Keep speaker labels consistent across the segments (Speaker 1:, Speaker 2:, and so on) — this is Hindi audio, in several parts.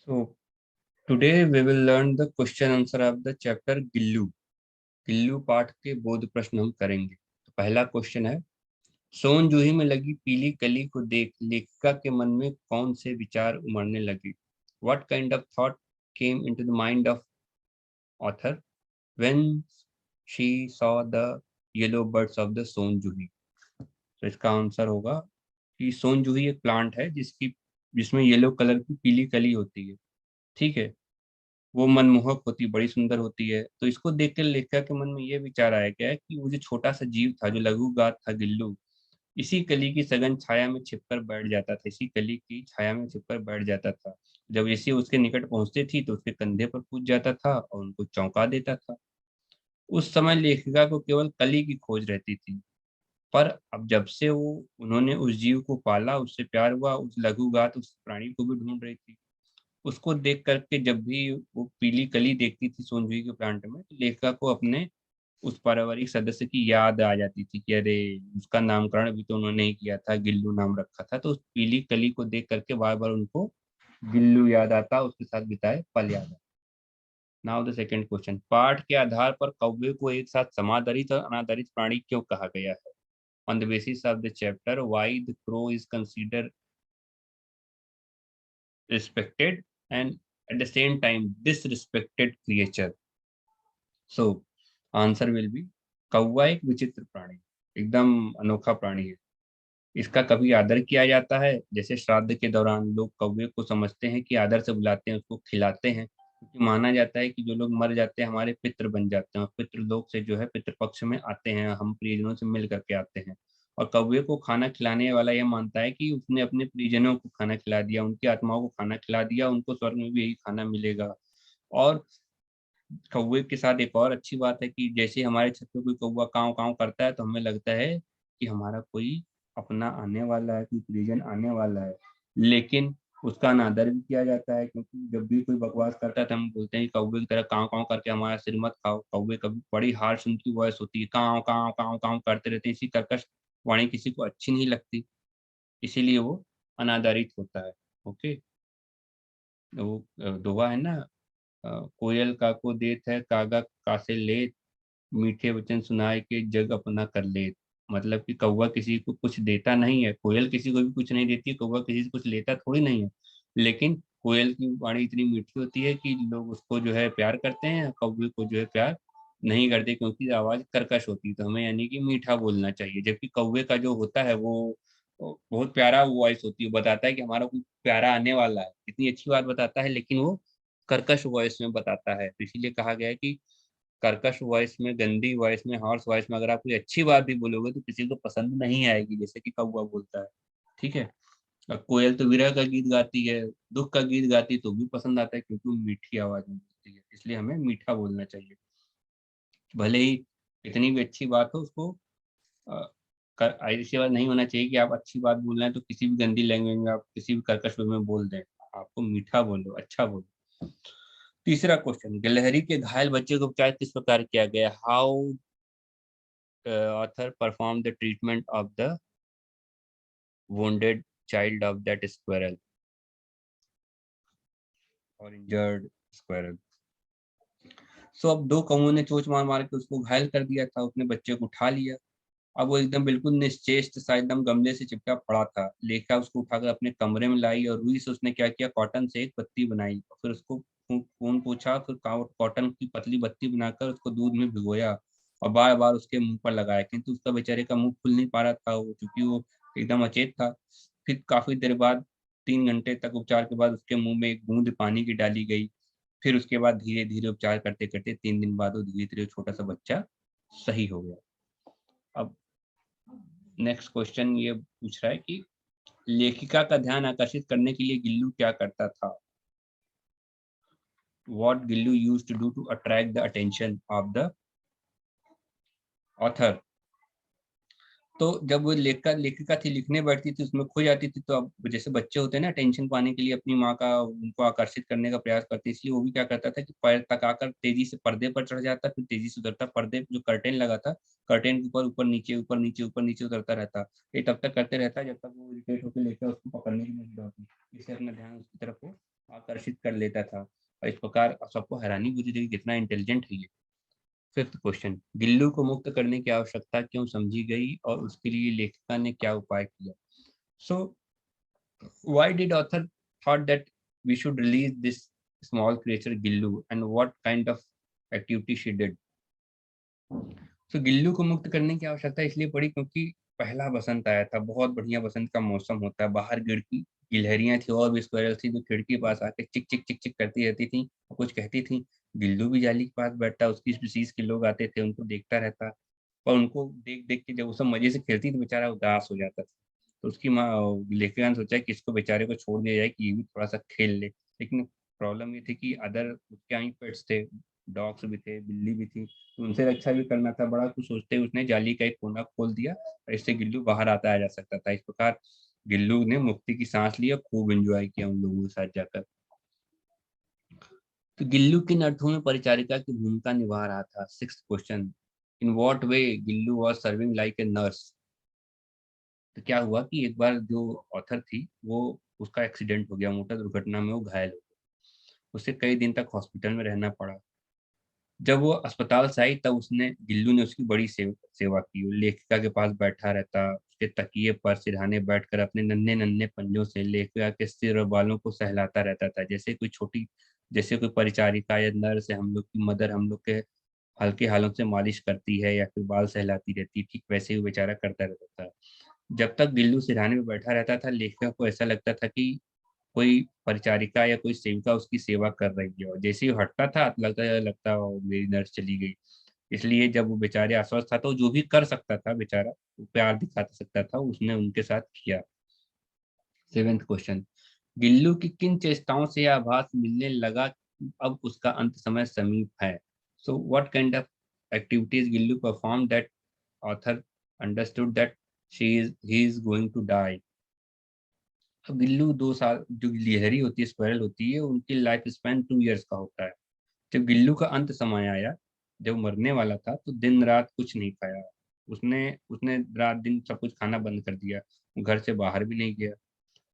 Speaker 1: So today we will learn the question answer of the chapter Gillu. Gillu पाठ के बोध प्रश्न हम करेंगे। तो पहला क्वेश्चन है, सोन जूही में लगी पीली कली को देख लेखिका के मन में कौन से विचार उमड़ने लगे? What kind of thought came into the mind of author when she saw the yellow buds of the सोन जूही? तो इसका आंसर होगा कि सोन जूही एक प्लांट है जिसमें येलो कलर की पीली कली होती है। ठीक है, वो मनमोहक होती, बड़ी सुंदर होती है। तो इसको देखकर लेखिका के मन में ये विचार आया क्या है कि वो जो छोटा सा जीव था, जो लघुगात था गिल्लू, इसी कली की सघन छाया में छिपकर बैठ जाता था, इसी कली की छाया में छिपकर बैठ जाता था। जब ऐसे उसके निकट पहुंचती थी तो उसके कंधे पर कूद जाता था और उनको चौंका देता था। उस समय लेखिका को केवल कली की खोज रहती थी, पर अब जब से वो उन्होंने उस जीव को पाला, उससे प्यार हुआ, उस लघुगात उस प्राणी को भी ढूंढ रही थी। उसको देख करके जब भी वो पीली कली देखती थी सोनजूही के प्लांट में, तो लेखिका को अपने उस पारिवारिक सदस्य की याद आ जाती थी कि अरे, उसका नामकरण अभी तो उन्होंने ही किया था, गिल्लू नाम रखा था। तो उस पीली कली को देख करके बार बार उनको गिल्लू याद आता, उसके साथ बिताए पल याद आता। नाउ द सेकंड क्वेश्चन, पाठ के आधार पर कौवे को एक साथ समादरित और अनादरित प्राणी क्यों कहा गया है? On the basis of the chapter why the crow is consider respected and at the same time disrespected creature. So answer will be, कौवा एक विचित्र प्राणी, एकदम अनोखा प्राणी है। इसका कभी आदर किया जाता है, जैसे श्राद्ध के दौरान लोग कौवे को समझते हैं कि आदर से बुलाते हैं, उसको खिलाते हैं, क्योंकि माना जाता है कि जो लोग मर जाते हैं हमारे पितृ बन जाते हैं और पितृ लोक से जो है पितृ पक्ष में आते हैं, हम परिजनों से मिल करके आते हैं। और कौवे को खाना खिलाने वाला यह मानता है कि उसने अपने परिजनों को खाना खिला दिया, उनकी आत्माओं को खाना खिला दिया, उनको स्वर्ग में भी यही खाना मिलेगा। और कौवे के साथ एक और अच्छी बात है कि जैसे हमारे छत पे कोई कौवा काव काव करता है तो हमें लगता है कि हमारा कोई अपना आने वाला है, कोई परिजन आने वाला है। लेकिन उसका अनादर भी किया जाता है, क्योंकि जब भी कोई बकवास करता है तो हम बोलते हैं कि कौवे की तरह काव काव करके हमारा सिर मत खाओ। कौवे कभी बड़ी हार्श उनकी वॉइस होती है, काव काव काव काव करते रहते हैं, इसी कर्कश वाणी किसी को अच्छी नहीं लगती, इसीलिए वो अनादरित होता है। ओके, वो दोहा है ना, कोयल का को देत है, कागा कासे लेत, मीठे वचन सुनाए के जग अपना कर लेत। मतलब कि कौवा किसी को कुछ देता नहीं है, कोयल किसी को भी कुछ नहीं देती, कौवा किसी से कुछ लेता थोड़ी नहीं है। लेकिन कोयल की वाणी इतनी मीठी होती है कि लोग उसको जो है प्यार करते हैं, कौवे को जो है प्यार नहीं करते, क्योंकि आवाज कर्कश होती है। तो हमें यानी कि मीठा बोलना चाहिए, जबकि कौवे का जो होता है वो बहुत प्यारा वॉइस होती है, बताता है कि हमारा कोई प्यारा आने वाला है, इतनी अच्छी बात बताता है, लेकिन वो कर्कश वॉइस में बताता है। तो इसीलिए कहा गया है कि कर्कश वॉइस में, गंदी वॉइस में, हॉर्स वॉइस में अगर आप कोई अच्छी बात भी बोलोगे तो किसी को पसंद नहीं आएगी, जैसे कि कौवा बोलता है। ठीक है, और कोयल तो विरह का गीत गाती है, दुख का गीत गाती है, तो भी पसंद आता है, क्योंकि वो मीठी आवाज में बोलती है। इसलिए हमें मीठा बोलना चाहिए, भले ही कितनी भी अच्छी बात हो उसको ऐसी बात नहीं होना चाहिए कि आप अच्छी बात बोल रहे हैं तो किसी भी गंदी लैंग्वेज में, आप किसी भी कर्कश वे में बोल दें। आपको मीठा बोलो, अच्छा बोलो। तीसरा क्वेश्चन, गिलहरी के घायल बच्चे को उपचार किस प्रकार किया गया? How author performed the treatment of the wounded child of that squirrel or injured squirrel. So अब दो कौओं ने चोंच मार मार के उसको घायल कर दिया था, उसने बच्चे को उठा लिया। अब वो एकदम बिल्कुल निश्चेष्ट सा, एकदम गमले से चिपका पड़ा था। लेखा उसको उठाकर अपने कमरे में लाई और रुई से उसने क्या किया, कॉटन से एक पत्ती बनाई और फिर उसको खून पोंछा, फिर कॉटन की पतली बत्ती बनाकर उसको दूध में भिगोया और बार बार उसके मुंह पर लगाया, किंतु उसका बेचारे का मुंह खुल नहीं पा रहा था, वो चूंकि वो एकदम अचेत था। फिर काफी देर बाद, 3 घंटे तक उपचार के बाद, उसके मुंह में एक बूंद पानी की डाली गई। फिर उसके बाद धीरे धीरे उपचार करते करते 3 दिन बाद वो धीरे धीरे छोटा सा बच्चा सही हो गया। अब नेक्स्ट क्वेश्चन ये पूछ रहा है कि लेखिका का ध्यान आकर्षित करने के लिए गिल्लू क्या करता था? What Gillu used to do to attract the attention of the author? तो जब वो लेखिका थी, लिखने बैठती थी, उसमें खो जाती थी, तो अब जैसे बच्चे होते हैं ना, टेंशन पाने के लिए अपनी माँ का, उनको आकर्षित करने का प्रयास करते, इसलिए वो भी क्या करता था कि पैर तकाकर तेजी से पर्दे पर चढ़ जाता, फिर तेजी से उतरता, पर्दे जो कर्टेन लगा था, कर्टेन के ऊपर ऊपर नीचे ऊपर नीचे ऊपर नीचे उतरता रहता। ये तब तक करते रहता जब तक वो इरिटेट होकर लेकर उसको पकड़ने की नहीं होती, इससे अपना ध्यान उसकी तरफ वो आकर्षित कर लेता था और इस प्रकार सबको हैरानी हुई थी कि कितना इंटेलिजेंट है ये। फिफ्थ क्वेश्चन, गिल्लू को मुक्त करने की आवश्यकता क्यों समझी गई और उसके लिए लेखिका ने क्या उपाय किया? So why did author thought that we should release this small creature Gillu and what kind of activity she did? तो गिल्लू को मुक्त करने की आवश्यकता इसलिए पड़ी क्योंकि पहला बसंत आया था, बहुत बढ़िया बसंत का मौसम होता है, बाहर गिलहरियां थी और भी स्क्वायरल थी जो खिड़की के पास आके चिक चिक चिक चिक करती रहती थी और कुछ कहती थी। गिल्लू भी जाली के पास बैठता, उसकी स्पीसीज के लोग आते थे, उनको देखता रहता और उनको देख देख के जब वो सब मजे से खेलती तो बेचारा उदास हो जाता था। तो उसकी माँ लेखिका ने सोचा कि इसको बेचारे को छोड़ दिया जाए कि ये भी थोड़ा सा खेल ले। लेकिन प्रॉब्लम ये थी कि अदर उसके यहाँ पेट्स थे, डॉग्स भी थे, बिल्ली भी थी, तो उनसे रक्षा भी करना था। बड़ा कुछ सोचते उसने जाली का एक कोना खोल दिया और इससे गिल्लू बाहर आता आ जा सकता था। इस प्रकार गिल्लू ने मुक्ति की सांस ली और खूब एंजॉय किया उन लोगों के साथ जाकर। तो गिल्लू किन अर्थों में परिचारिका की भूमिका निभा रहा था? Sixth question, in what way Gillu was serving like a nurse? तो क्या हुआ कि एक बार जो ऑथर थी वो उसका एक्सीडेंट हो गया, मोटर दुर्घटना में वो घायल हो गया, उसे कई दिन तक हॉस्पिटल में रहना पड़ा। जब वो अस्पताल से आई तब उसने गिल्लू ने उसकी बड़ी सेवा की। वो लेखिका के पास बैठा रहता, उसके तकिए पर सिरहाने बैठकर अपने नन्हे नन्हे पंजों से लेखिका के सिर और बालों को सहलाता रहता था, जैसे कोई परिचारिका या नर्स है हम लोग की मदर हम लोग के हल्के हालों से मालिश करती है या फिर बाल सहलाती रहती, ठीक वैसे ही वो बेचारा करता रहता था। जब तक गिल्लू सिरहाने में बैठा रहता था लेखिका को ऐसा लगता था कि कोई परिचारिका या कोई सेविका उसकी सेवा कर रही है, और जैसे ही वो हटता था तो लगता "ओ, मेरी नर्स चली गई"। इसलिए जब वो बेचारे अस्वस्थ था तो जो भी कर सकता था बेचारा, वो प्यार दिखा सकता था, उसने उनके साथ किया। सेवेंथ क्वेश्चन, गिल्लू की किन चेष्टाओं से यह आभास मिलने लगा कि अब उसका अंत समय समीप है? So what kind of activities Gillu perform that author understood that he is going to die? अब गिल्लू 2 साल, जो गिलहरी होती है, स्क्वायरल होती है, उनकी लाइफ स्पैन 2 इयर्स का होता है। जब गिल्लू का अंत समय आया, जब मरने वाला था, तो दिन रात कुछ नहीं खाया। उसने उसने रात दिन सब कुछ खाना बंद कर दिया, वो घर से बाहर भी नहीं गया।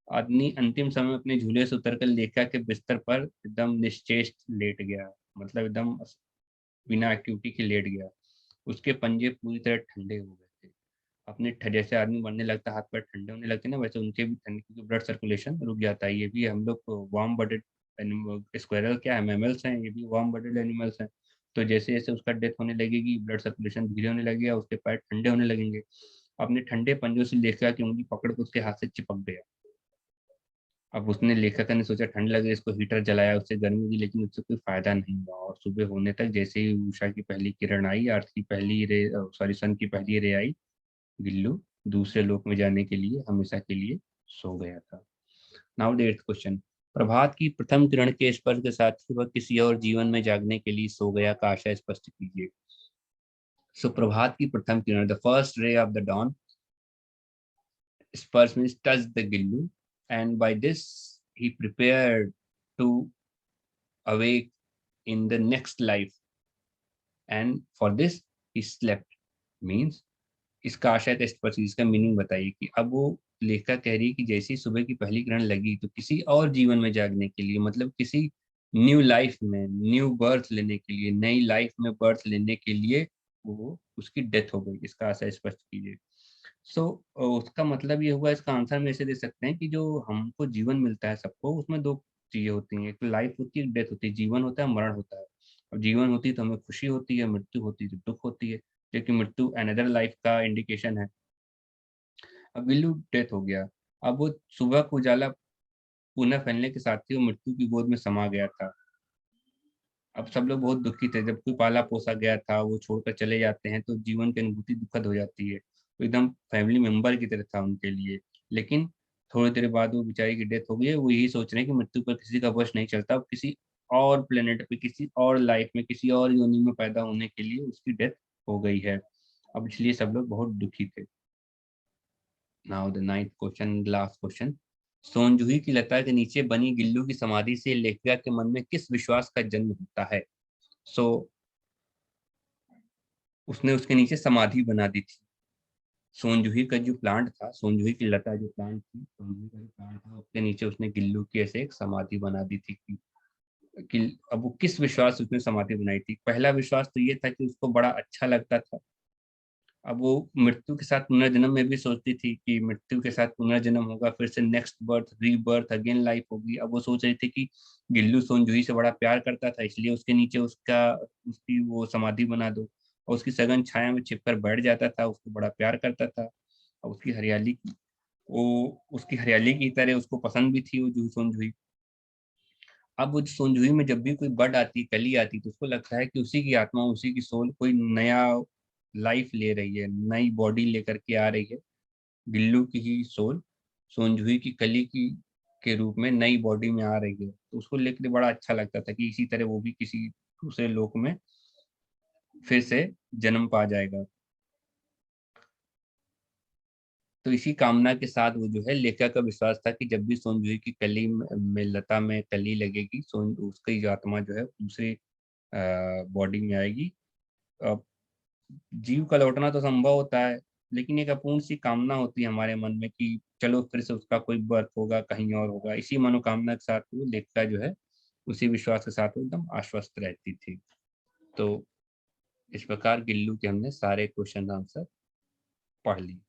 Speaker 1: आदमी अंतिम समय अपने झूले से उतरकर लेखा के बिस्तर पर एकदम निश्चेष्ट लेट गया, मतलब एकदम बिना एक्टिविटी के लेट गया। उसके पंजे पूरी तरह ठंडे हो गए थे। जैसे आदमी मरने लगता है, हाथ पैर ठंडे होने लगते हैं ना, वैसे उनके भी ठंडे, क्योंकि ब्लड सर्कुलेशन रुक जाता है। ये भी हम लोग वार्म बॉडेड एनिमल, स्क्वायरल क्या है, मैमल्स हैं, ये भी वार्म बॉडेड एनिमल्स हैं। तो जैसे जैसे उसका डेथ होने लगेगी, ब्लड सर्कुलेशन धीरे होने लगेगा, उसके पैर ठंडे होने लगेंगे। अपने ठंडे पंजों से लेखा की उंगली पकड़ के उसके हाथ से चिपक गया। अब उसने लेखक ने सोचा ठंड लगे, इसको हीटर जलाया, उससे गर्मी हुई, लेकिन उससे कोई फायदा नहीं हुआ। और सुबह होने तक जैसे ही उषा की पहली किरण आई, अर्थ की पहली रे, सॉरी सन की पहली रे आई, गिल्लू दूसरे लोक में जाने के लिए हमेशा के लिए सो गया था। नाउ द एट्थ क्वेश्चन, प्रभात की प्रथम किरण के स्पर्श के साथ ही वह किसी और जीवन में जागने के लिए सो गया का आशय स्पष्ट कीजिए। सो प्रभात की प्रथम किरण, the first ray of the dawn, स्पर्श means touch the Gillu, and by this he prepared to awake in the next life, and for this he slept, means इसका आशय था स्पष्ट। इसका मीनिंग बताइए कि अब वो लेखिका कह रही है कि जैसे ही सुबह की पहली किरण लगी तो किसी और जीवन में जागने के लिए, मतलब किसी न्यू लाइफ में, न्यू बर्थ लेने के लिए, नई लाइफ में बर्थ लेने के लिए वो उसकी डेथ हो गई। इसका आशय स्पष्ट कीजिए। सो उसका मतलब ये हुआ, इसका आंसर में ऐसे दे सकते हैं कि जो हमको जीवन मिलता है सबको, उसमें दो चीजें होती हैं, एक लाइफ होती है, डेथ होती है। जीवन होता है, मरण होता है। अब जीवन होती है तो हमें खुशी होती है, मृत्यु होती है तो दुख होती है, क्योंकि मृत्यु अनदर लाइफ का इंडिकेशन है। अब बिल्लू डेथ हो गया। अब वो सुबह को उजाला पुनः फैलने के साथ ही वो मृत्यु की गोद में समा गया था। अब सब लोग बहुत दुखी थे, जब कोई पाला पोसा गया था वो छोड़कर चले जाते हैं तो जीवन की अनुभूति दुखद हो जाती है। तो एकदम फैमिली मेंबर की तरह था उनके लिए। लेकिन थोड़ी देर बाद वो बेचारी की डेथ हो गई है। वो यही सोच रहे हैं कि मृत्यु पर किसी का वश नहीं चलता, अब किसी और प्लेनेट पे, किसी और लाइफ में, किसी और योनि में पैदा होने के लिए उसकी डेथ हो गई है। अब इसलिए सब लोग बहुत दुखी थे। Now the ninth question, last question, सोनजूही की लता के नीचे बनी गिल्लू की समाधि से लेखिका के मन में किस विश्वास का जन्म होता है? सो उसने उसके नीचे समाधि बना दी थी। सोनजूही का जो प्लांट था, सोनजूही की लता जो प्लांट थी, सोनजूही का जो प्लांट था, उसके नीचे उसने गिल्लू की ऐसे एक समाधि बना दी थी कि अब वो किस विश्वास से उसने समाधि बनाई थी। पहला विश्वास तो ये था कि उसको बड़ा अच्छा लगता था। अब वो मृत्यु के साथ पुनर्जन्म में भी सोचती थी कि मृत्यु के साथ पुनर्जन्म होगा, फिर से next birth, rebirth, again life होगी। अब वो सोच रही थी कि गिल्लू सोनजूही से बड़ा प्यार करता था, इसलिए उसके नीचे उसकी वो समाधि बना दो, और उसकी सघन छाया में छिपकर बैठ जाता था, उसको बड़ा प्यार करता था। और उसकी हरियाली की तरह उसको पसंद भी थी वो जूही सोनजूही। अब वो सोनजूही में जब भी कोई बर्ड आती, कली आती, तो उसको लगता है कि उसी की आत्मा, उसी की सोल कोई नया लाइफ ले रही है, नई बॉडी लेकर के आ रही है। गिल्लू की ही सोल सोनजूही की कली की के रूप में नई बॉडी में आ रही है, तो उसको लेकर बड़ा अच्छा लगता था कि इसी तरह वो भी किसी दूसरे लोक में फिर से जन्म पा जाएगा। तो इसी कामना के साथ वो जो है, लेखक का विश्वास था कि जब भी सोनजूही की कली में लता में कली लगेगी, सोन उसकी जो आत्मा जो है दूसरे बॉडी में आएगी। अब जीव का लौटना तो संभव होता है, लेकिन एक अपूर्ण सी कामना होती है हमारे मन में कि चलो फिर से उसका कोई बर्थ होगा, कहीं और होगा। इसी मनोकामना के साथ वो लेखिका जो है, उसी विश्वास के साथ वो एकदम आश्वस्त रहती थी। तो इस प्रकार गिल्लू के हमने सारे क्वेश्चन आंसर पढ़ लिए।